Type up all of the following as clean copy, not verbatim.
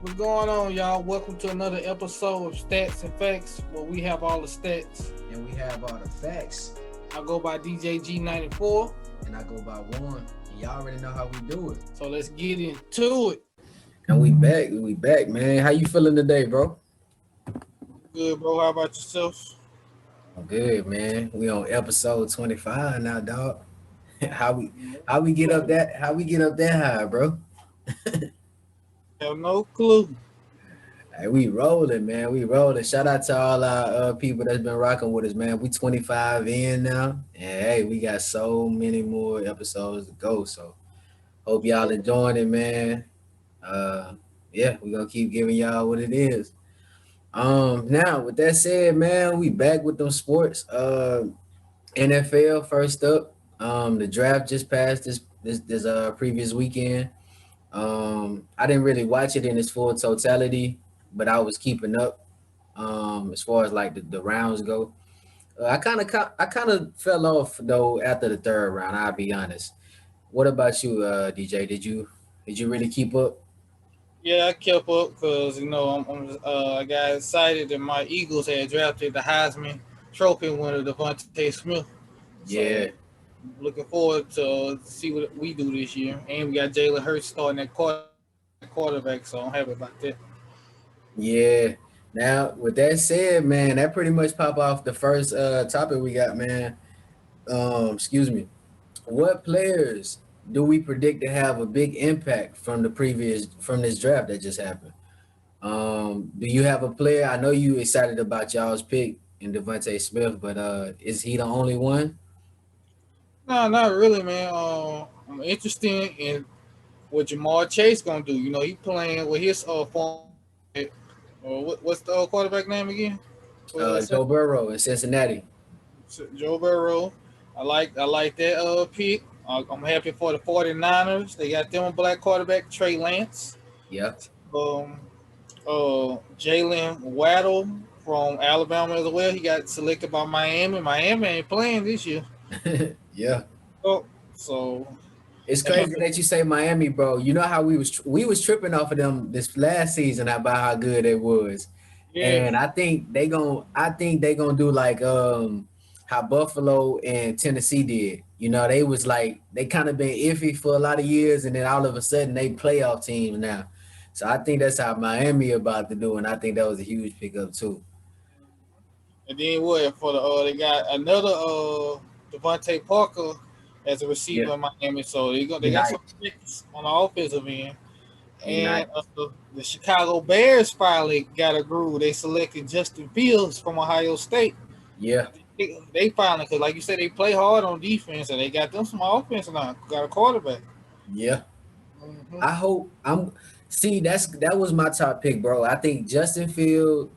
What's going on, y'all? Welcome to another episode of Stats and Facts, where we have all the stats. And we have all the facts. I go by DJG94. And I go by one. And y'all already know how we do it. So let's get into it. And we back, man. How you feeling today, bro? Good, bro. How about yourself? I'm good, man. We on episode 25 now, dog. how we get up that high, bro? Have no clue. Hey, we rolling, man. We rolling. Shout out to all our people that's been rocking with us, man. We 25 in now, and hey, we got so many more episodes to go. So hope y'all enjoying it, man. Yeah, we gonna keep giving y'all what it is. Now with that said, man, we back with them sports. NFL first up. The draft just passed this previous weekend. I didn't really watch it in its full totality, but I was keeping up. As far as like the rounds go, I kind of fell off though after the third round. I'll be honest. What about you, DJ? Did you really keep up? Yeah, I kept up because I got excited that my Eagles had drafted the Heisman Trophy winner Devontae Smith. So Yeah, looking forward to see what we do this year. And we got Jalen Hurts starting at quarterback, so I'm happy about that. yeah. Now with that said, man, that pretty much pop off the first topic we got, man. Excuse me. What players do we predict to have a big impact from this draft that just happened? Do you have a player? I know you excited about y'all's pick in Devontae Smith, but is he the only one? No, not really, man. I'm interested in what Jamar Chase gonna do. You know, he playing with his former. What's the quarterback name again? Joe Burrow in Cincinnati. Joe Burrow. I like that pick. I'm happy for the 49ers. They got them a black quarterback, Trey Lance. Yep. Um, Jalen Waddle from Alabama as well. He got selected by Miami. Miami ain't playing this year. Yeah. Oh, so It's crazy that you say Miami, bro. You know how we was tripping off of them this last season about how good it was. yeah, And I think they gonna do like how Buffalo and Tennessee did. You know, they was like they kind of been iffy for a lot of years, and then all of a sudden they playoff teams now. So I think that's how Miami about to do, and I think that was a huge pickup too. and then what for the they got another Devontae Parker as a receiver Yeah, in Miami. So they got some unite, picks on the offensive end. And unite. the Chicago Bears finally got a groove. They selected Justin Fields from Ohio State. Yeah, They finally, because like you said, they play hard on defense, and they got them some offense now. Got a quarterback. yeah. Hmm. I hope I'm. See, that was my top pick, bro. I think Justin Fields,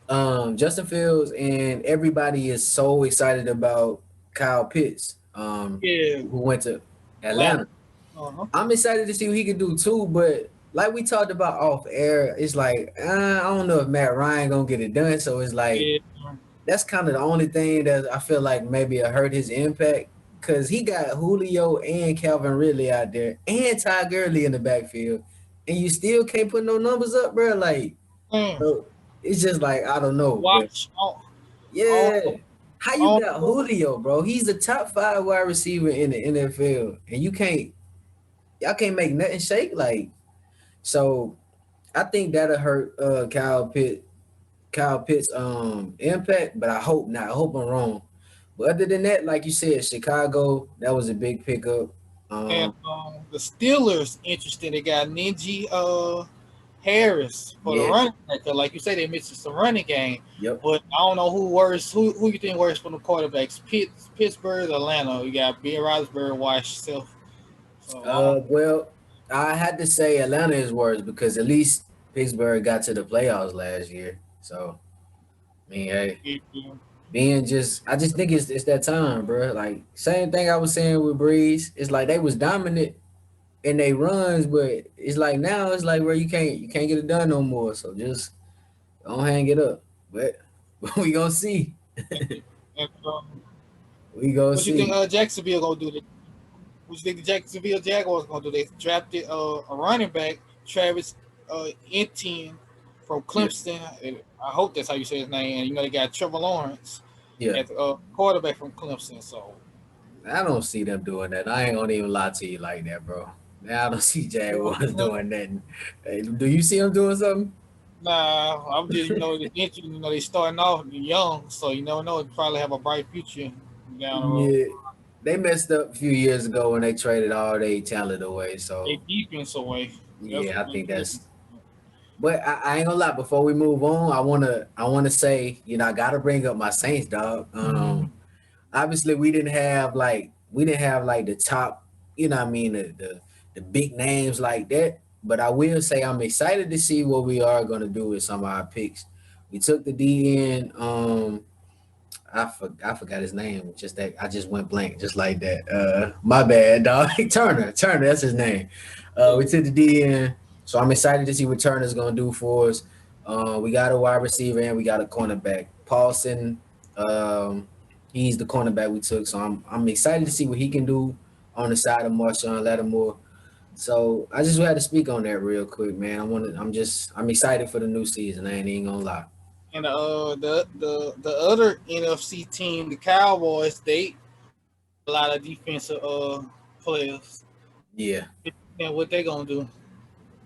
and everybody is so excited about Kyle Pitts, Yeah, who went to Atlanta. Atlanta. Uh-huh. I'm excited to see what he can do too, but like we talked about off air, it's like I don't know if Matt Ryan gonna get it done. So it's like Yeah, that's kind of the only thing that I feel like maybe it hurt his impact because he got Julio and Calvin Ridley out there and Ty Gurley in the backfield, and you still can't put no numbers up, bro. Like, man. so it's just like I don't know, but Watch. Oh, yeah. How you oh, got Julio, bro? He's the top 5 wide receiver in the NFL, and y'all can't make nothing shake. Like, so I think that'll hurt Kyle Pitts impact, but I hope not. I hope I'm wrong. But other than that, like you said, Chicago, that was a big pickup. and Um, the Steelers interested. They got Ninji Harris for the yeah, running back. 'Cause like you said, they missing some running game. yep. But I don't know who worse. Who you think worse from the quarterbacks? Pittsburgh, Atlanta. You got Ben Roethlisberger, watch yourself. So I don't. Well, I had to say Atlanta is worse because at least Pittsburgh got to the playoffs last year. So, I mean, hey. I just think it's that time, bro. Like same thing I was saying with Breeze. It's like they was dominant in they runs, but it's like now it's like where you can't get it done no more. So just don't hang it up. But we gonna see. And, We gonna what you think see. Jacksonville gonna do? What you think the Jacksonville Jaguars gonna do? They drafted a running back, Travis Etienne from Yeah. Clemson. I hope that's how you say his name. And they got Trevor Lawrence Yeah. at quarterback from Clemson. So I don't see them doing that. I ain't gonna even lie to you like that, bro. Now I don't see Jaguars doing nothing. Hey, do you see them doing something? nah, I'm just it's interesting. They starting off young, so you never know. They probably have a bright future down the road. Yeah. They messed up a few years ago when they traded all their talent away. They So defense away. That's yeah, what I they think did. that's. But I ain't gonna lie. Before we move on, I wanna say, I gotta bring up my Saints, dog. Obviously we didn't have like the top, what I mean, the big names like that. But I will say I'm excited to see what we are gonna do with some of our picks. We took the DN. I forgot his name. Just that I just went blank, just like that. My bad, dog. Turner, that's his name. We took the DN, so I'm excited to see what Turner's gonna do for us. We got a wide receiver and we got a cornerback. Paulson, he's the cornerback we took, so I'm excited to see what he can do on the side of Marshawn Lattimore. So I just had to speak on that real quick, man. I'm excited for the new season. I ain't even gonna lie. And the other NFC team, the Cowboys, they a lot of defensive players. Yeah, And what they gonna do?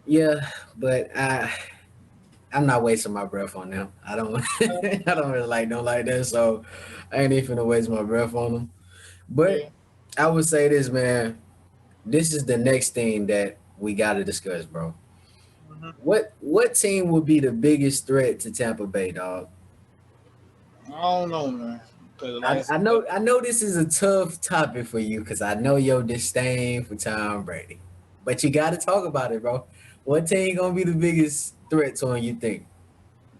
yeah, but I'm not wasting my breath on them. I don't I don't really like them like that, so I ain't even finna waste my breath on them. But Yeah. I would say this, man. This is the next thing that we got to discuss, bro. Mhm. What team would be the biggest threat to Tampa Bay, dog? I don't know, man. Cause like I I said, know this is a tough topic for you because I know your disdain for Tom Brady, but you got to talk about it, bro. What team gonna be the biggest threat to him? You think?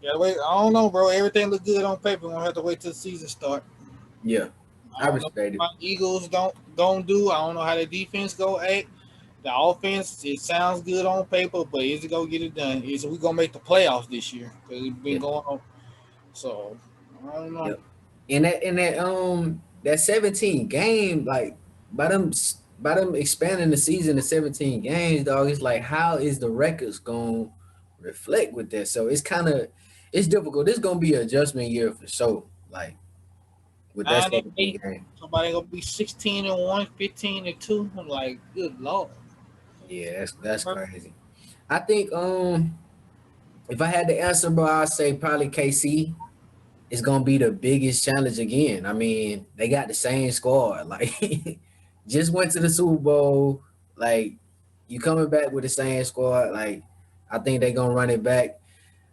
gotta wait. I don't know, bro. Everything look good on paper. We're gonna have to wait till the season start. Yeah, I I don't know respect what it. my Eagles don't do. I don't know how the defense go act. The offense, it sounds good on paper, but is it gonna get it done? Is we gonna make the playoffs this year? Because it's been Yeah, going on. So I don't know. yep. And that 17 game, like by them expanding the season to 17 games, dog, it's like how is the records gonna reflect with that? So it's difficult. This gonna be an adjustment year for sure. Like with that Nine and 17 eight. game. Somebody gonna be 16-1, 15-2. I'm like, good lord. Yeah, that's crazy. I think if I had to answer, bro, I'd say probably KC is gonna be the biggest challenge again. I mean, they got the same squad. Like just went to the Super Bowl. Like you coming back with the same squad. Like I think they're gonna run it back.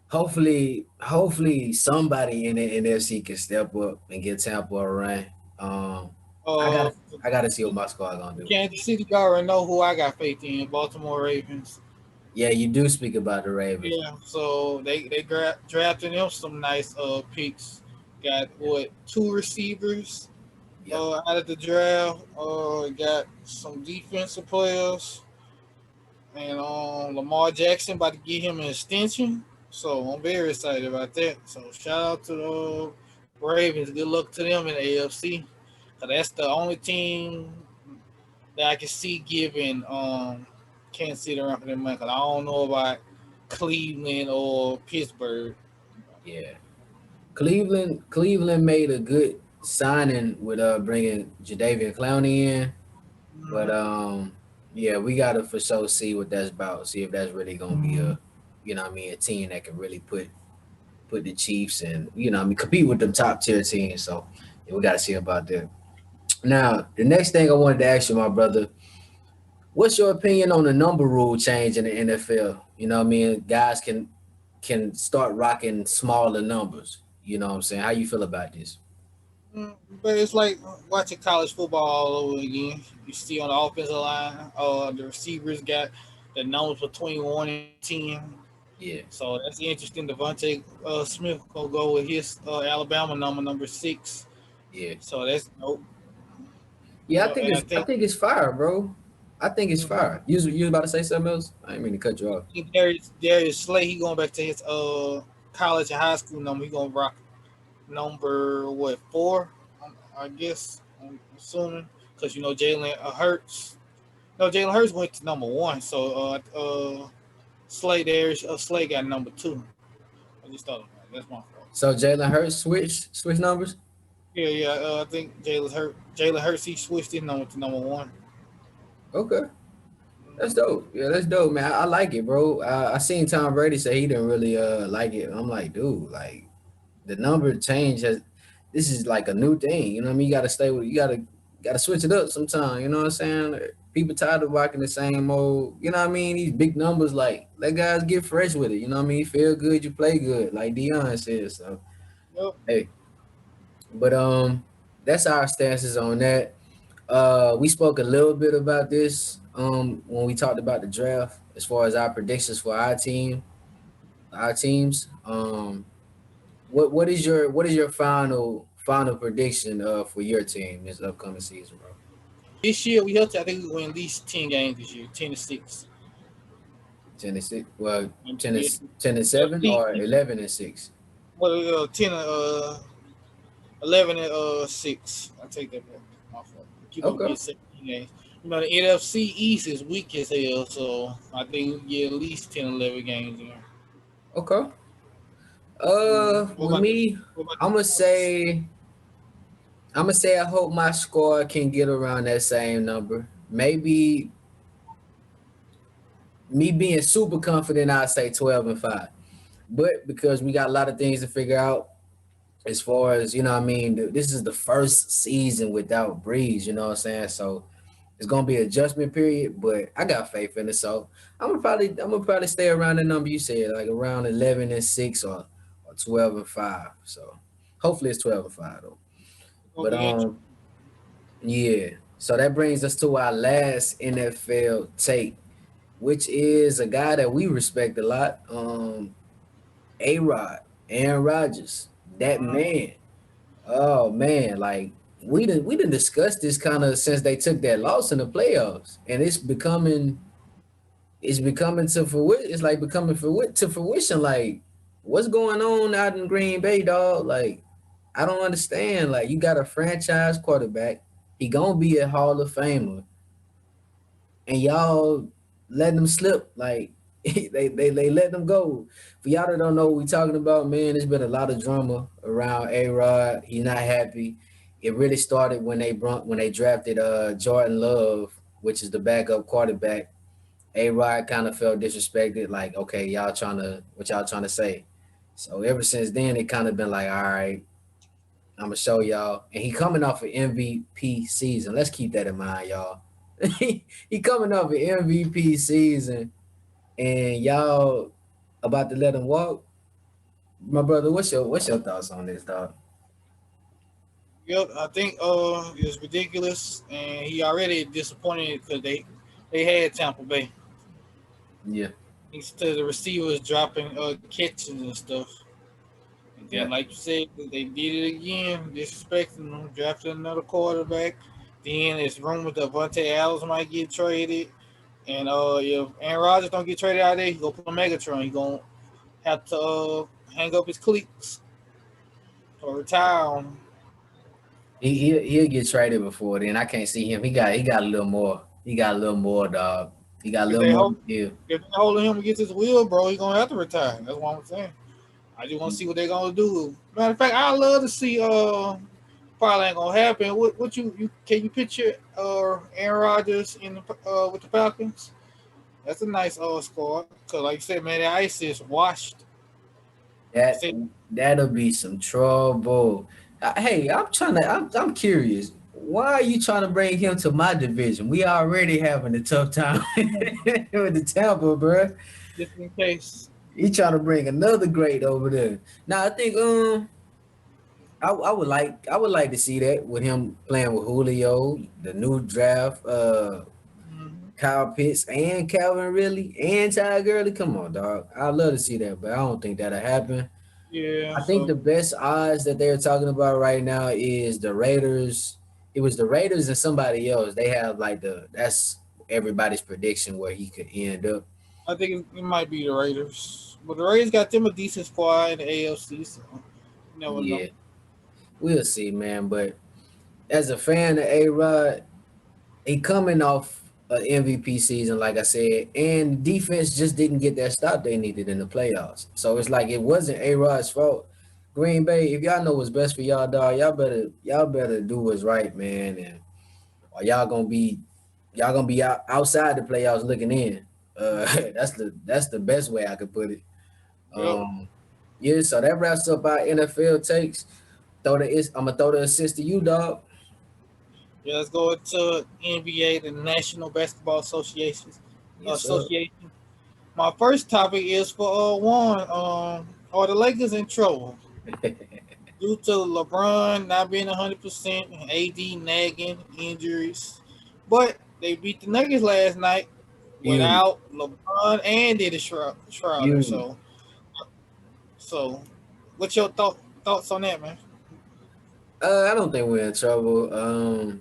Hopefully somebody in the NFC can step up and get Tampa a run. Um I Uh, gotta I gotta see what my squad gonna do. Kansas City, you already know who I got faith in. Baltimore Ravens. Yeah, you do speak about the Ravens. Yeah, so they drafted them some nice picks. Got Yeah. what, two receivers Yep. out of the draft. Got some defensive players, and Lamar Jackson about to get him an extension. So I'm very excited about that. So shout out to the Ravens. Good luck to them in the AFC. 'Cause that's the only team that I can see giving Kansas City run for their money. 'Cause I don't know about Cleveland or Pittsburgh. Yeah. Cleveland made a good signing with bringing Jadavian Clowney in, but Mhm. yeah, we gotta for sure see what that's about. See if that's really gonna be a team that can really put the Chiefs and compete with them top tier teams. So yeah, we gotta see about that. Now, the next thing I wanted to ask you, my brother, what's your opinion on the number rule change in the NFL? You know what I mean? Guys can start rocking smaller numbers. You know what I'm saying? How you feel about this? But it's like watching college football all over again. You see on the offensive line, the receivers got the numbers between 1 and 10. Yeah, So that's interesting. Devontae Smith gonna go with his Alabama number 6. yeah. So that's nope. Yeah, I So think and I it's I think think it's fire, bro. I think it's mhm, fire. You was about to say something else? I didn't mean to cut you off. Darius Slay, he going back to his college and high school number. He gonna rock number what, 4? I guess I'm assuming because Jalen Hurts. No, Jalen Hurts went to number 1. So Slay got number 2. I just thought of that. That's my fault. So Jalen Hurts switch numbers. Yeah. I think Jalen Hurts he switched his number to number 1. Okay, that's Mhm. dope. Yeah, that's dope, man. I like it, bro. I seen Tom Brady say he didn't really like it. I'm like, dude, like the number change has. This is like a new thing. You know what I mean? You got to stay with. You got to switch it up sometime. You know what I'm saying? People tired of rocking the same old. You know what I mean? These big numbers, like let guys get fresh with it. You know what I mean? Feel good, you play good, like Dion says. So Yep. hey, but that's our stances on that. We spoke a little bit about this when we talked about the draft as far as our predictions for our teams. What is your final prediction for your team this upcoming season, bro? This year we helped. I think we win at least 10 games this year, 10-6. 10-6, well, 10 Yeah, and 10-7 at or 11-6. well, 11-6. I take that back. My fault. Keep up Okay, get 17 games. The NFC East is weak as hell, so I think we get at least 10, 11 games in. okay. What With about the me, what about the I'm gonna Giants? say I'm gonna say I hope my squad can get around that same number. Maybe me being super confident, I'd say 12-5. But because we got a lot of things to figure out as far as, you know what I mean, this is the first season without Breeze, you know what I'm saying? So it's gonna be an adjustment period, but I got faith in it. So I'm gonna probably stay around the number you said, like around 11-6 or 12-5. So hopefully it's 12-5 though. It's gonna But be interesting. yeah. So that brings us to our last NFL take, which is a guy that we respect a lot. A-Rod, Aaron Rodgers, that Mhm. man. Oh man, like we didn't discuss this kind of since they took that loss in the playoffs, and it's becoming to fruition. It's like becoming to fruition. Like what's going on out in Green Bay, dog? Like I don't understand. Like you got a franchise quarterback, he gonna be a Hall of Famer, and y'all letting them slip. Like they let them go. For y'all that don't know what we talking about, man, there's been a lot of drama around A Rod. He's not happy. It really started when they drafted Jordan Love, which is the backup quarterback. A Rod kind of felt disrespected, like, okay, what y'all trying to say? So ever since then, it kind of been like, all right, I'm gonna show y'all. And he coming off an MVP season. Let's keep that in mind, y'all. he coming off an MVP season, and y'all about to let him walk. My brother, what's your thoughts on this, dog? Yep, I think it's ridiculous, and he already disappointed because they had Tampa Bay. Yeah, Instead of the receivers dropping catches and stuff. And then, yeah. like you said, they did it again, disrespecting them, drafted another quarterback. Then it's rumored that Vontae Adams might get traded. And if Aaron Rodgers don't get traded out of there, he gonna put on Megatron. He gonna have to hang up his cleats or retire on him. He'll get traded before then. I can't see him. He got a little more. He got a little more, dog. He got a If little they more hold to give. if they holding him against his will, bro, he gonna have to retire. That's what I'm saying. I just want to see what they're gonna do. Matter of fact, I love to see. Probably ain't gonna happen. What you can you picture? Aaron Rodgers in with the Falcons. That's a nice squad. Cause like you said, man, the ice is washed. They That said that'll be some trouble. Hey, I'm curious. Why are you trying to bring him to my division? We already having a tough time with the Tampa, bro. just in case. You trying to bring another great over there. Now I think I would like to see that with him playing with Julio, the new draft, Mhm. Kyle Pitts and Calvin Ridley and Ty Gurley. Come on, dog. I'd love to see that, but I don't think that'll happen. Yeah. I think So the best odds that they're talking about right now is the Raiders. It was the Raiders and somebody else. They have like that's everybody's prediction where he could end up. I think it might be the Raiders, but the Raiders got them a decent squad in the AFC. So you never know. Yeah, we'll see, man. But as a fan of A Rod, he coming off an MVP season, like I said, and defense just didn't get that stop they needed in the playoffs. So it's like it wasn't A-Rod's fault. Green Bay, if y'all know what's best for y'all, dog, y'all better do what's right, man, and or y'all gonna be outside the playoffs looking in. That's the best way I could put it. Yep. Yeah, so that wraps up our NFL takes. I'm gonna throw the assist to you, dog. Yeah, let's go to NBA, the National Basketball Association. Yes, sir. Association. My first topic is for one. Are the Lakers in trouble due to LeBron not being 100%, AD nagging injuries? But they beat the Nuggets last night You, without LeBron and Dennis Schroeder. you. So, what's your thoughts on that, man? I don't think we're in trouble.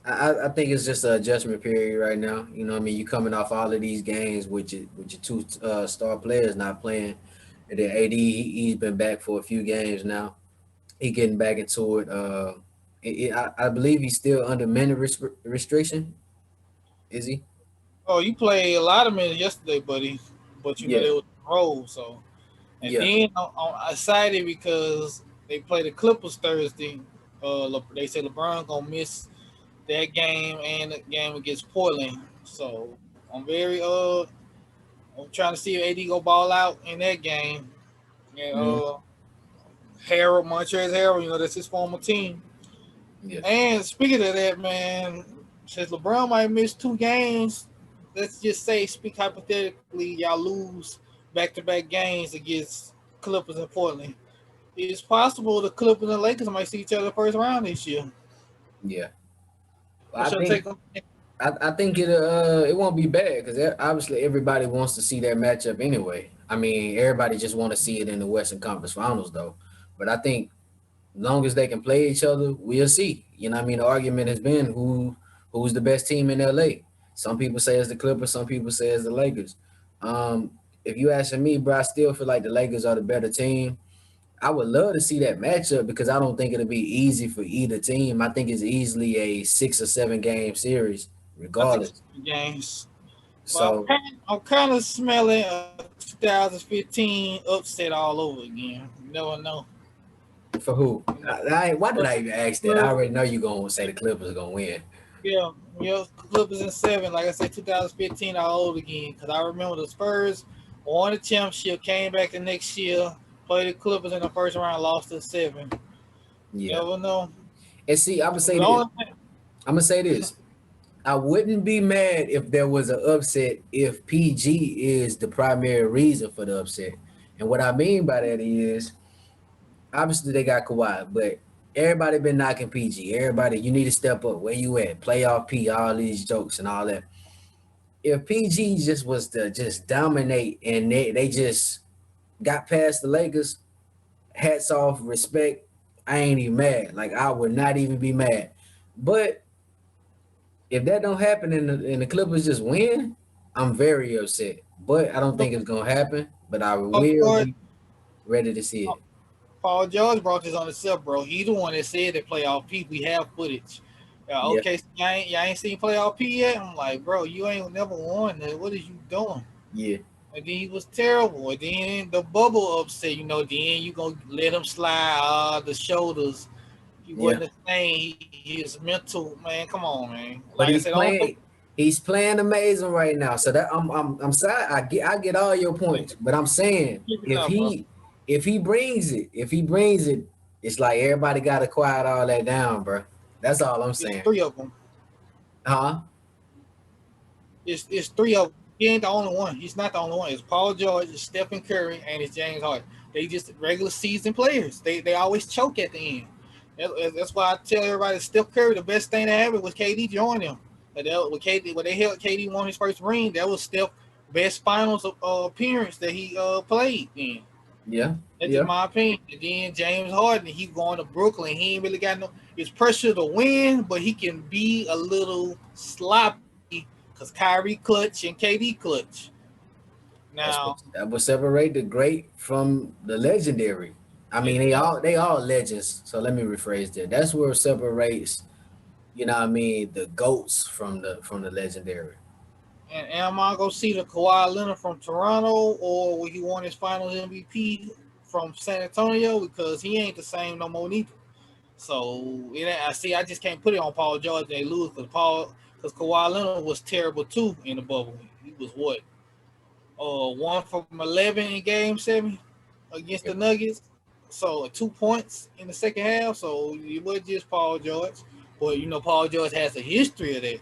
I think it's just an adjustment period right now. You know, what I mean, you coming off all of these games with your two star players not playing, and then AD he's been back for a few games now. He getting back into it. I believe he's still under minute restriction. Is he? Oh, you played a lot of minutes yesterday, buddy. But you know Yeah, they was roll, so. And yeah. then I'm excited because they play the Clippers Thursday. They say LeBron gonna miss that game and the game against Portland. So I'm trying to see if AD go ball out in that game. And Mhm. Harold Montrezl Harold, that's his former team. Yeah. And speaking of that, man, since LeBron might miss 2 games, let's just say, speak hypothetically, y'all lose back-to-back games against Clippers and Portland. It's possible the Clippers and Lakers might see each other first round this year. Yeah. What's I your take think on that? I think it won't be bad because obviously everybody wants to see that matchup anyway. I mean, everybody just want to see it in the Western Conference Finals though. But I think long as they can play each other, we'll see. You know what I mean? The argument has been who's the best team in LA. Some people say it's the Clippers, some people say it's the Lakers. Um, if you asking me, bro, I still feel like the Lakers are the better team. I would love to see that matchup because I don't think it'll be easy for either team. I think it's easily a 6 or 7 game series, I think it's regardless. 2 games. But So I'm kind of smelling a 2015 upset all over again. You never know. for who? You know, Why did but I even ask that? I Clippers, already know you're gonna say the Clippers are gonna win. Clippers in 7. Like I said, 2015 all over again. Because I remember the Spurs won the championship, came back the next year, played the Clippers in the first round, lost to 7. Yeah. Never know. And see, I'm gonna The say this. only thing, I'm gonna say this. I wouldn't be mad if there was an upset if PG is the primary reason for the upset. And what I mean by that is obviously they got Kawhi, but everybody been knocking PG. Everybody, you need to step up. Where you at? Playoff P, all these jokes and all that. If PG just was to just dominate and they just got past the Lakers, hats off, respect. I ain't even mad. Like I would not even be mad. But if that don't happen and the Clippers just win, I'm very upset. But I don't think it's gonna happen. But I Paul will George, be ready to see it. Paul George brought this on himself, bro. He the one that said that playoff P. We have footage. Yeah, Okay, so y'all ain't seen playoff P yet. I'm like, bro, you ain't never won that. What is you doing? yeah, And then he was terrible. And then the bubble upset, then you gonna let him slide the shoulders. He yeah. wasn't the same. His mental, man. Come on, man. Like But I said, all he's playing amazing right now. So that I'm sorry, I get all your points. But I'm saying keep it up, bro. if he brings it, it's like everybody gotta quiet all that down, bro. That's all I'm It's saying. 3 of them. Huh? It's 3 of them. He ain't the only one. He's not the only one. It's Paul George, it's Stephen Curry, and it's James Harden. They just regular season players. They always choke at the end. That's why I tell everybody Steph Curry, the best thing that happened was KD joined him. When they held KD won his first ring, that was Steph's best finals appearance that he played in. Yeah, That's just yeah. my opinion. And then James Harden, he going to Brooklyn. He ain't really got no. It's pressure to win, but he can be a little sloppy because Kyrie clutch and KD clutch. Now, That will separate the great from the legendary. I mean, and then they all legends. So let me rephrase that. That's where it separates, you know what I mean, the goats from the legendary. And am I gonna see the Kawhi Leonard from Toronto, or will he want his Finals MVP from San Antonio? Because he ain't the same no more neither. So I see. I just can't put it on Paul George. They lose because Kawhi Leonard was terrible too in the bubble. He was what 1 from 11 in Game 7 against the Nuggets. So 2 points in the second half. So it was just Paul George. But Paul George has a history of that.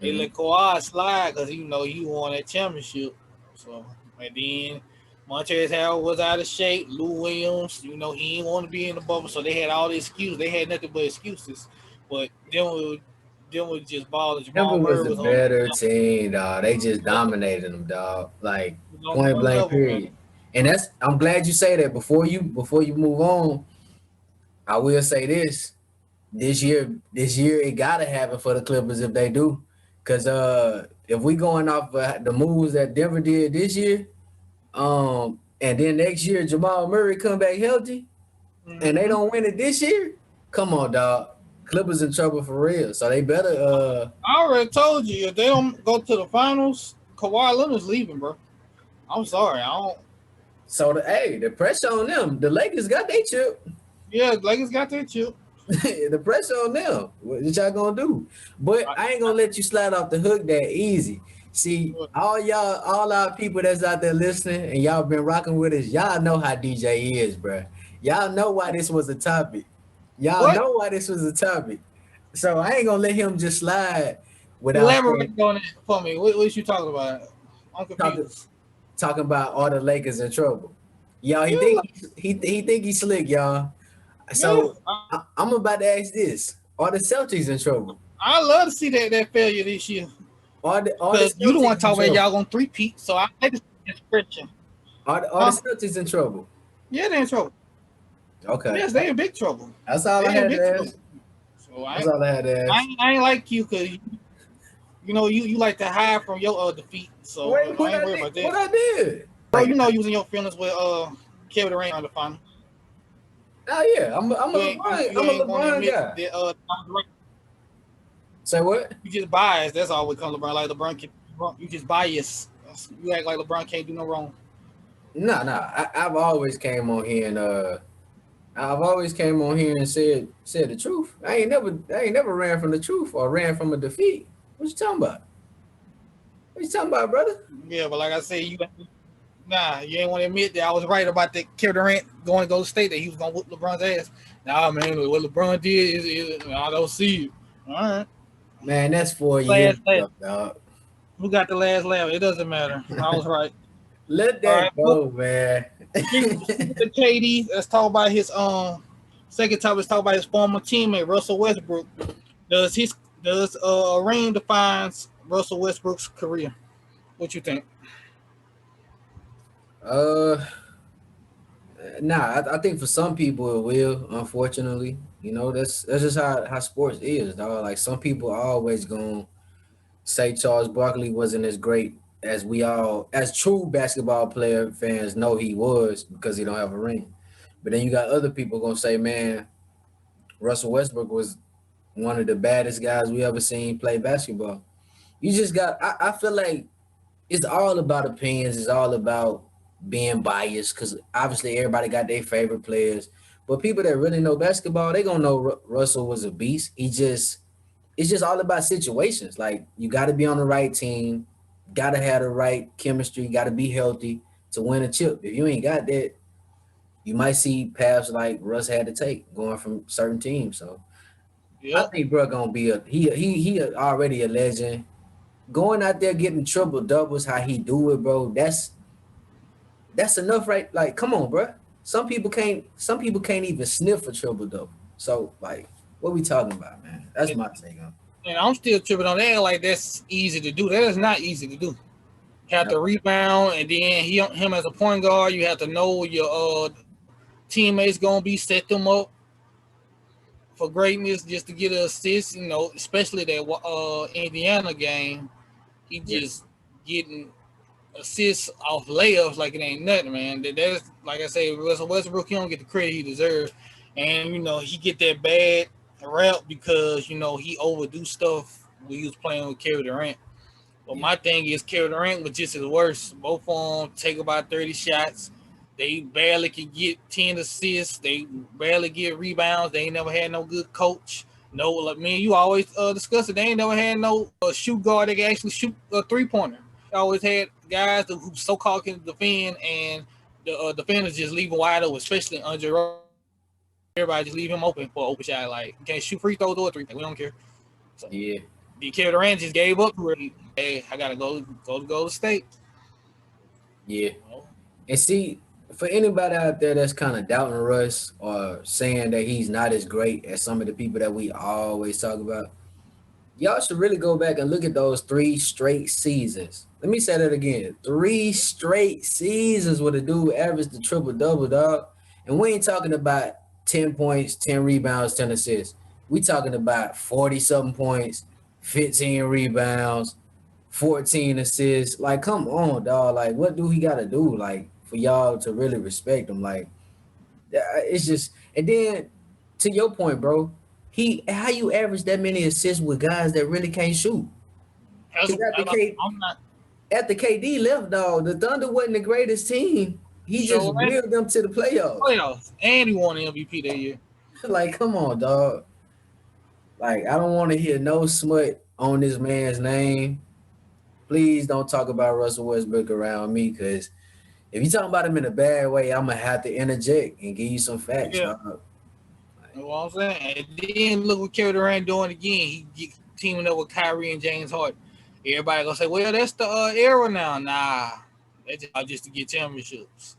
They Mhm. let Kawhi slide because he won that championship. So and then Montrezl Harrell was out of shape. Lou Williams, he didn't want to be in the bubble, so they had all the excuses. They had nothing but excuses. But then was just ballers. Denver Jamal was Murray the was on better team, dog. They just dominated them, dog. Like was on point another blank level, man. period. And I'm glad you say that. Before you move on, I will say this. This year it gotta happen for the Clippers if they do. Cause if we going off the moves that Denver did this year, and then next year Jamal Murray come back healthy and they Mm-hmm. don't win it this year, come on, dog. Clippers in trouble for real. So they better I already told you if they don't go to the finals, Kawhi Leonard's leaving, bro. I'm sorry. I don't. the pressure on them. The Lakers got their chip. Yeah, Lakers got that chip. The pressure on them. What y'all gonna do? But I, I ain't gonna let you slide off the hook that easy. See, all our people that's out there listening and y'all been rocking with us, y'all know how DJ is, bruh. Y'all know why this was a topic. Y'all what? know why this was a topic. So I ain't gonna let him just slide without saying, Elaborate on it for me. What you talking about? I'm talking, confused. talking about all the Lakers in trouble. Y'all, he Yeah, think he think he's slick, y'all. yeah. So I'm about to ask this: are the Celtics in trouble? I love to see that failure this year Are the because you don't want Celtics to in talk about trouble? y'all gonna three-peat. So I like this expression, Are the huh? Celtics in trouble? Yeah, they're in trouble. Okay, Yes, they in big trouble. that's all I They in had big to ask. trouble. So That's all I had to I ask. ain't, I ain't like you because you like to hide from your defeat. So Wait, I what ain't I worried did? about What that, I did? bro. Like, You was in your feelings with Kevin Durant on the final. oh yeah, I'm a You ain't LeBron. you I'm a ain't want to LeBron admit guy. that Say what? you just biased. That's all we call LeBron. Like LeBron can you just biased. You act like LeBron can't do no wrong. No. I've always came on here and said the truth. I ain't never ran from the truth or ran from a defeat. What you talking about? What you talking about, brother? Yeah, but like I said, you ain't want to admit that I was right about the Kevin Durant going to go to state that he was gonna whoop LeBron's ass. Nah, man, what LeBron did is I don't see it. All right, Man, that's 4 years last laugh. ago, dog. Who got the last laugh? It doesn't matter. I was right. Let All right, that go, man. speaking of KD, let's talk about his second topic. Let's talk about his former teammate Russell Westbrook. Does his does Reign defines Russell Westbrook's career? What you think? uh, nah, I think for some people it will. Unfortunately, that's just how sports is, dog. Like some people are always gonna say Charles Barkley wasn't as great as we all, as true basketball player fans know he was because he don't have a ring. But then you got other people gonna say, man, Russell Westbrook was one of the baddest guys we ever seen play basketball. You just got. I feel like it's all about opinions. It's all about being biased because obviously everybody got their favorite players. But people that really know basketball, they gonna know Russell was a beast. It's just all about situations. Like you got to be on the right team, got to have the right chemistry, got to be healthy to win a chip. If you ain't got that, you might see paths like Russ had to take going from certain teams. So I Yep. think bro gonna be he already a legend. Going out there getting triple doubles, how he do it, bro. That's enough, right? Like, come on, bro. Some people can't. Some people can't even sniff a triple double. So, like, what we talking about, man? That's And, my take on. and I'm still tripping on that. Like that's easy to do. That is not easy to do. Have No, to rebound, and then him as a point guard, you have to know your teammates gonna be set them up for greatness just to get an assist. Especially that Indiana game, he yeah, just getting assists off layups like it ain't nothing, man. That's like I say, Russell Westbrook, he don't get the credit he deserves, and he get that bad rap because he overdo stuff when he was playing with Kevin Durant. But Yeah. my thing is Kevin Durant was just as worse. Both of them take about 30 shots. They barely can get 10 assists. They barely get rebounds. They ain't never had no good coach. No, like me and you always discuss it. They ain't never had no shoot guard that can actually shoot a 3-pointer. They always had guys who so-called can defend, and the defenders just leave them wide open, especially Andre. Everybody just leave him open for an open shot. Like, you can't shoot free throws or 3. We don't care. So, Yeah. the Kevin Durant just gave up. Hey, I gotta go to Golden State. Yeah. And see, for anybody out there that's kind of doubting Russ or saying that he's not as great as some of the people that we always talk about, y'all should really go back and look at those 3 straight seasons. Let me say that again. 3 straight seasons where the dude averaged the triple double, dog. And we ain't talking about 10 points, 10 rebounds, 10 assists. We talking about 40 something points, 15 rebounds, 14 assists. Like, come on, dog. Like, what do he gotta do? Like, for y'all to really respect him? Like, it's just, and then to your point, bro, how you average that many assists with guys that really can't shoot? That's, Because I'm not after KD left, dog, the Thunder wasn't the greatest team. He just sure willed them to the playoffs. playoffs, and he won the MVP that year. Like, come on, dog. Like, I don't want to hear no smut on this man's name. Please don't talk about Russell Westbrook around me, because if you talking about him in a bad way, I'm gonna have to interject and give you some facts, Yeah, dog. you know what I'm saying. And then look what Kevin Durant doing again. Teaming up with Kyrie and James Harden. Everybody gonna say, "Well, that's the era now." Nah, that's just to get championships.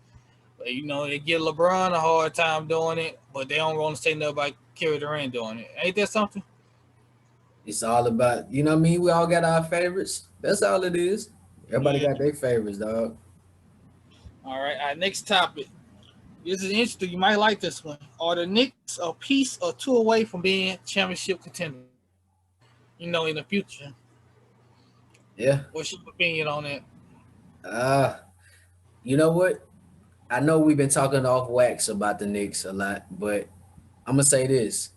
But they give LeBron a hard time doing it, but they don't want to say nothing about Kevin Durant doing it. Ain't that something? It's all about, you know what I mean? We all got our favorites. That's all it is. Everybody Yeah. got their favorites, dog. All right. Our next topic. This is interesting. You might like this one. Are the Knicks a piece or two away from being championship contenders? In the future. Yeah. What's your opinion on that? Uh, you know what? I know we've been talking off wax about the Knicks a lot, but I'm gonna say this.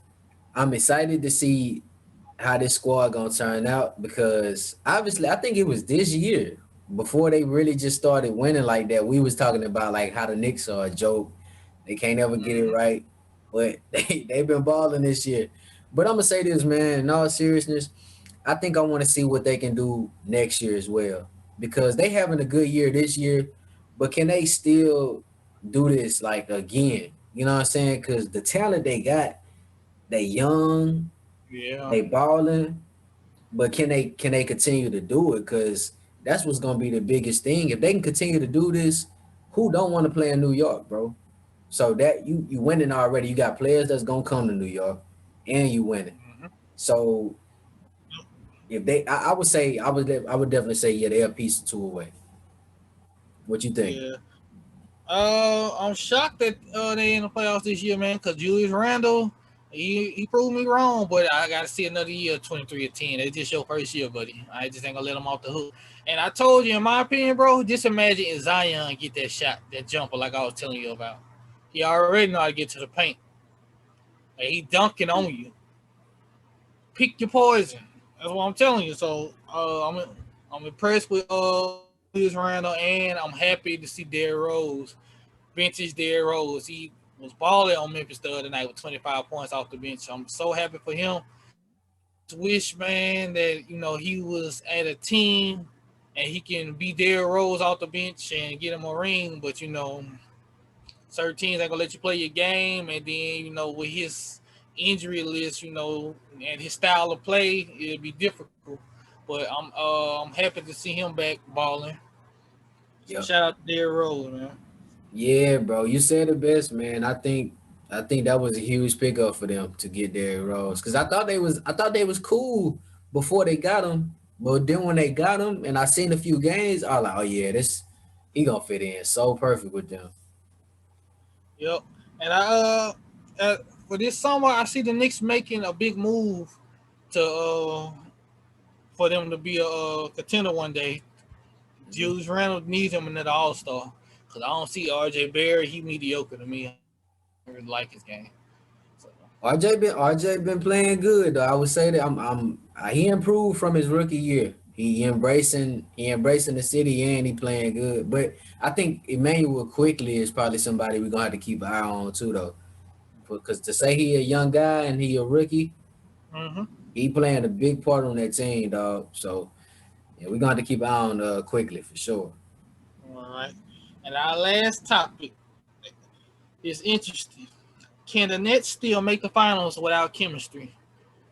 I'm excited to see how this squad gonna turn out, because obviously I think it was this year before they really just started winning like that. We was talking about like how the Knicks are a joke. They can't ever get it Mm-hmm. right. But they've been balling this year. But I'm gonna say this, man, in all seriousness, I think I want to see what they can do next year as well. Because they having a good year this year, but can they still do this like again? You know what I'm saying? Because the talent they got, they young, Yeah. they balling, but can they continue to do it? Because that's what's gonna be the biggest thing. If they can continue to do this, who don't want to play in New York, bro? So that you winning already. You got players that's gonna come to New York, and you winning. Mm-hmm. So if they, I would say, I would definitely say, yeah, they're a piece or two away. What you think? Yeah. I'm shocked that they in the playoffs this year, man. Because Julius Randle, he proved me wrong, but I got to see another year, 23-10. It's just your first year, buddy. I just ain't gonna let him off the hook. And I told you, in my opinion, bro, just imagine if Zion get that shot, that jumper, like I was telling you about. He already know how to get to the paint. Like, he dunking on you. Pick your poison. That's what I'm telling you. So I'm impressed with Julius Randle, and I'm happy to see Derrick Rose, vintage Derrick Rose. He was balling on Memphis the other night with 25 points off the bench. I'm so happy for him. Wish, man, that he was at a team and he can be Derrick Rose off the bench and get him a ring. But certain teams ain't gonna let you play your game, and then with his injury list, and his style of play, it'll be difficult. But I'm happy to see him back balling. So Yep. shout out to Derrick Rose, man. Yeah, bro. You said it best, man. I think that was a huge pickup for them to get Derrick Rose, because I thought they was cool before they got him, but then when they got him and I seen a few games, I was like, oh yeah, this he gonna fit in so perfect with them. Yep. And for this summer, I see the Knicks making a big move to for them to be a contender one day. Mhm. Julius Randle needs him another All Star because I don't see RJ Barrett. He mediocre to me. I don't really like his game. So. RJ been playing good though. I would say that he improved from his rookie year. He embracing the city and he playing good. But I think Emmanuel quickly is probably somebody we're gonna have to keep an eye on too though. Because to say he a young guy and he a rookie, Mm-hmm. he playing a big part on that team, dog. So yeah, we're gonna have to keep an eye on quickly for sure. All right. And our last topic is interesting. Can the Nets still make the finals without chemistry?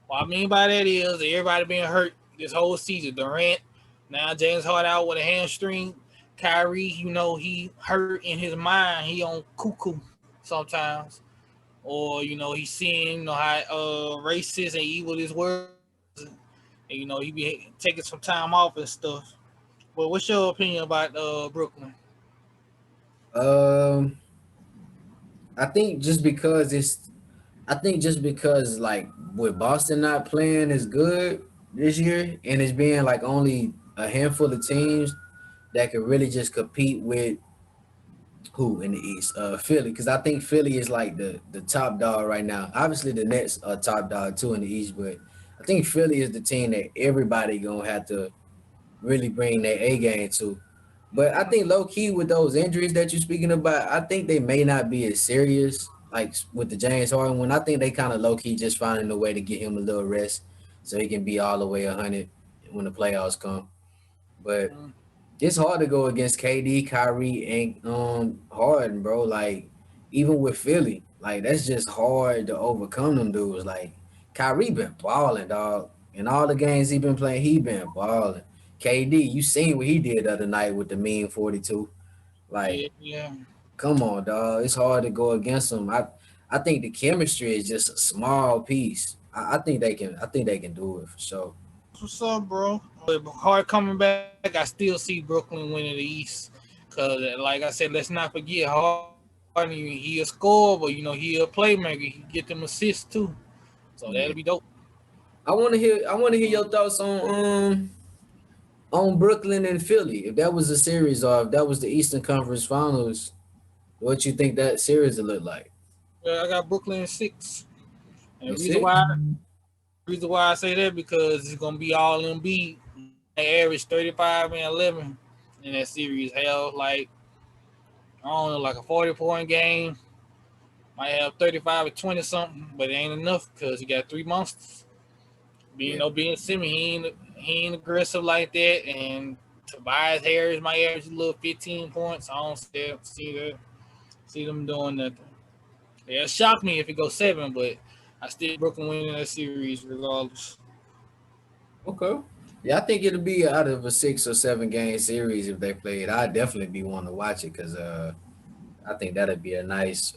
What I mean by that is everybody being hurt this whole season. Durant, now James Harden out with a hamstring. Kyrie, he hurt in his mind. He on cuckoo sometimes. Or, he's seeing, how racist and evil this world is. And, he be taking some time off and stuff. But what's your opinion about Brooklyn? Um, I think just because like with Boston not playing as good this year and it's being like only a handful of teams that could really just compete with who in the East? Philly, because I think Philly is like the top dog right now. Obviously, the Nets are top dog too in the East, but I think Philly is the team that everybody gonna have to really bring their A game to. But I think low key with those injuries that you're speaking about, I think they may not be as serious like with the James Harden one. I think they kind of low key just finding a way to get him a little rest so he can be all the way 100 when the playoffs come. But Mm, it's hard to go against KD, Kyrie, and Harden, bro. Like even with Philly, like that's just hard to overcome them dudes. Like Kyrie been balling, dog. In all the games he been playing, he been balling. KD, you seen what he did the other night with the mean 42. Like, yeah, yeah. come on, dog. It's hard to go against them. I think the chemistry is just a small piece. I think they can do it for sure. What's up, bro? With Hard coming back, I still see Brooklyn winning the East. Cause, like I said, let's not forget Harden. He a scorer, but he a playmaker. He get them assists too. So Yeah. that'll be dope. I wanna hear your thoughts on Brooklyn and Philly. If that was a series or if that was the Eastern Conference Finals, what you think that series would look like? I got Brooklyn in 6. And In the six? reason why I say that because it's gonna be all Embiid. They average 35 and 11 in that series. Hell, like I don't know, like a 40-point game. Might have 35 or 20 something, but it ain't enough because you got 3 monsters. Yeah. Being Simmons, he ain't aggressive like that, and Tobias Harris might average a little 15 points. I don't see them doing nothing. Yeah, it shocked me if it goes 7, but I still Brooklyn winning that series regardless. Okay. Yeah, I think it'll be out of a 6 or 7 game series if they play it. I'd definitely be wanting to watch it because I think that'd be a nice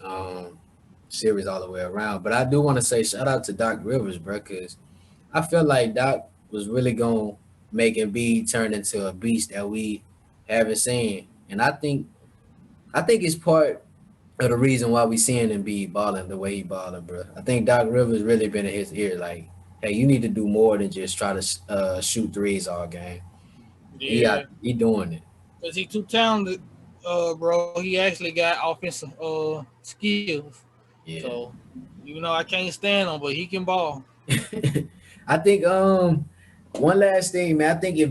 series all the way around. But I do want to say shout out to Doc Rivers, bro, because I feel like Doc was really gonna make Embiid turn into a beast that we haven't seen, and I think it's part of the reason why we seeing Embiid balling the way he balling, bro. I think Doc Rivers really been in his ear, like, hey, you need to do more than just try to shoot threes all game. Yeah, He doing it. because he too talented, bro. He actually got offensive skills. Yeah. So, I can't stand him, but he can ball. I think one last thing, man. I think if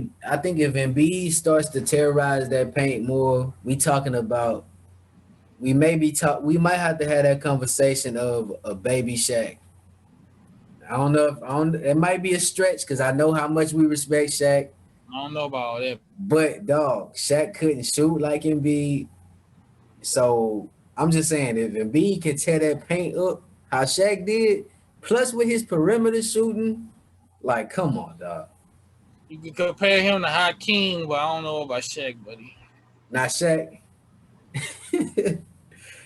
Embiid starts to terrorize that paint more, we might have to have that conversation of a baby Shaq. I don't know if I don't it might be a stretch because I know how much we respect Shaq, I don't know about all that. but dog, Shaq couldn't shoot like Embiid. So I'm just saying if Embiid can tear that paint up how Shaq did, plus with his perimeter shooting, like come on, dog. You can compare him to Hakeem, but I don't know about Shaq, buddy. Now Shaq,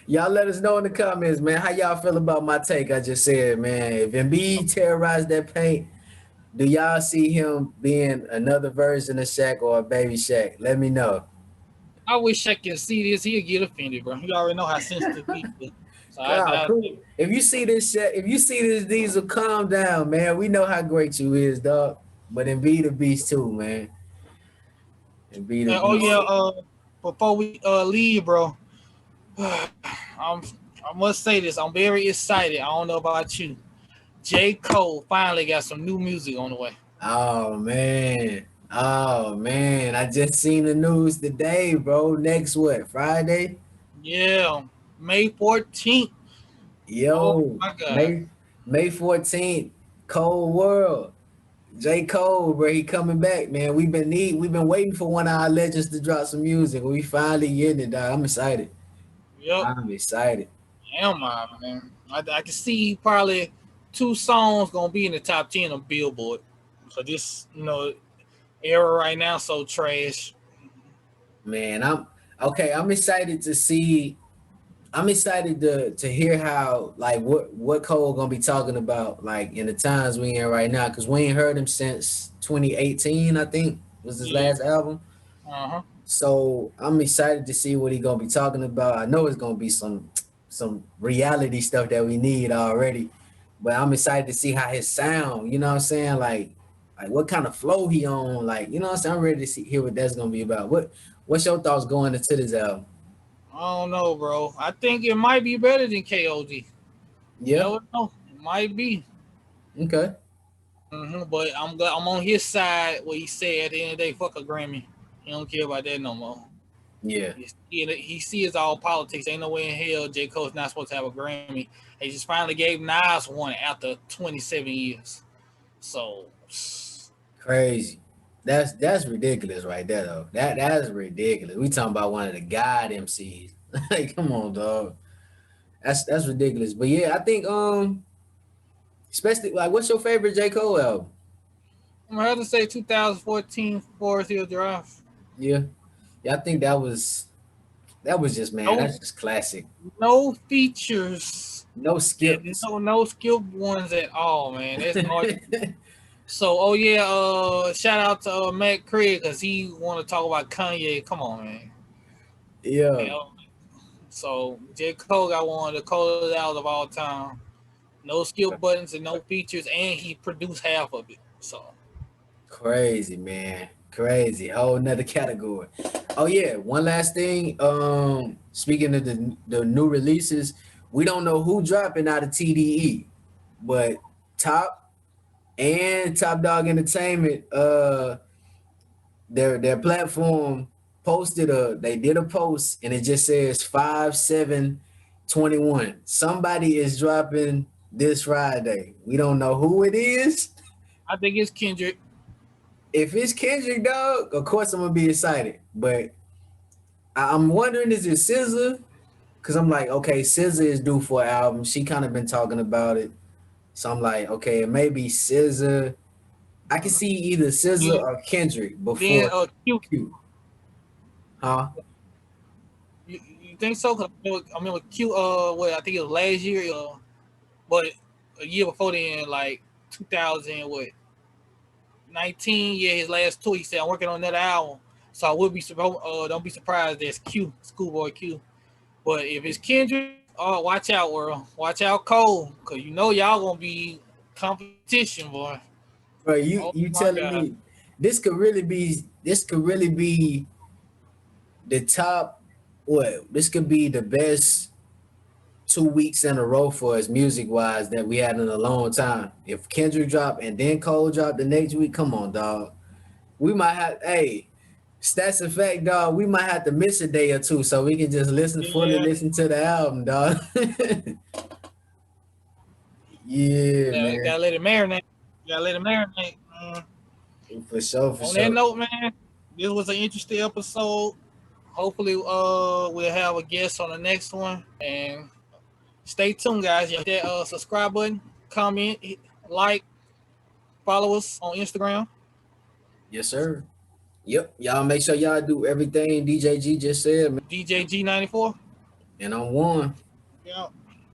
y'all let us know in the comments, man. How y'all feel about my take? I just said, man. If Embiid terrorized that paint, do y'all see him being another version of Shaq or a baby Shaq? Let me know. I wish Shaq can see this. He'll get offended, bro. You already know how sensitive he is. So Kyle, cool. If you see this Shaq, if you see this Diesel, calm down, man. We know how great you is, dog. But Embiid a beast too, man. Embiid a and, oh yeah, beast. before we leave, bro, I must say this. I'm very excited. I don't know about you. J. Cole finally got some new music on the way. Oh man. Oh man. I just seen the news today, bro. Next what? Friday? Yeah, May 14th. Oh Yo, my God. May 14th, Cold World. J. Cole, bro, he coming back, man. We've been waiting for one of our legends to drop some music. We finally getting it, dog. I'm excited. Yep. I'm excited. Am I, man? I can see probably two songs gonna be in the top 10 of Billboard. So this, era right now so trash. Man, I'm okay. I'm excited to see. I'm excited to hear how like what Cole gonna be talking about like in the times we in right now because we ain't heard him since 2018. I think was his Yeah. last album. Uh-huh. So I'm excited to see what he gonna be talking about. I know it's gonna be some reality stuff that we need already, but I'm excited to see how his sound. You know what I'm saying? Like what kind of flow he on. Like you know what I'm saying? I'm ready to hear what that's gonna be about. What's your thoughts going into this album? I don't know, bro. I think it might be better than KOD. You Yeah. never know. It might be. Okay. But I'm on his side where he said at the end of the day, fuck a Grammy. He don't care about that no more. Yeah. He sees all politics. Ain't no way in hell J. Cole's not supposed to have a Grammy. They just finally gave Nas one after 27 years. So, Crazy. That's ridiculous right there though. That's ridiculous. We talking about one of the God MCs. Like, come on, dog. That's ridiculous. But yeah, I think especially like what's your favorite J. Cole album? I'm gonna have to say 2014 Forest Hill Drive. Yeah. Yeah, I think that was just man, No, that's just classic. no features. No And skips. no skilled ones at all, man. That's hard. So, oh yeah, shout out to Matt Craig because he want to talk about Kanye. Come on, man. You Yeah, know? So J. Cole got one of the coldest albums of all time. No skill buttons and no features, and he produced half of it. So crazy, man. Crazy. Whole nother category. Oh yeah, one last thing. Speaking of the new releases, we don't know who dropping out of TDE, but Top and Top Dog Entertainment, their platform they did a post and it just says 5/7/21. Somebody is dropping this Friday. We don't know who it is. I think it's Kendrick. If it's Kendrick, dog, of course I'm gonna be excited. But I'm wondering, is it SZA? Because I'm like, okay, SZA is due for an album. She kind of been talking about it. So I'm like, okay, maybe SZA. I can see either SZA Then, or Kendrick then before Q. Q. Huh? You think so? 'Cause I mean, with Q. What I think it was last year. But a year before then, like 2000, what 19? Yeah, his last tour. He said, "I'm working on that album." So I would be don't be surprised. There's Q, Schoolboy Q. But if it's Kendrick, oh, watch out, world. Watch out, Cole, because you know y'all gonna be competition, boy. Bro, Oh you my telling God. me this could really be the top what? This could be the best 2 weeks in a row for us music wise that we had in a long time. If Kendrick dropped and then Cole dropped the next week, come on, dog. We might have stats and fact, dog. We might have to miss a day or two so we can just fully Yeah, listen to the album, dog. Yeah, gotta man. let it marinate. Gotta let it marinate. For sure, for On that sure. note, man, this was an interesting episode. Hopefully, we'll have a guest on the next one. And stay tuned, guys. Hit that subscribe button, comment, like, follow us on Instagram. Yes, sir. Yep. Y'all make sure y'all do everything DJG just said, man. DJG94. And I'm one. Yeah.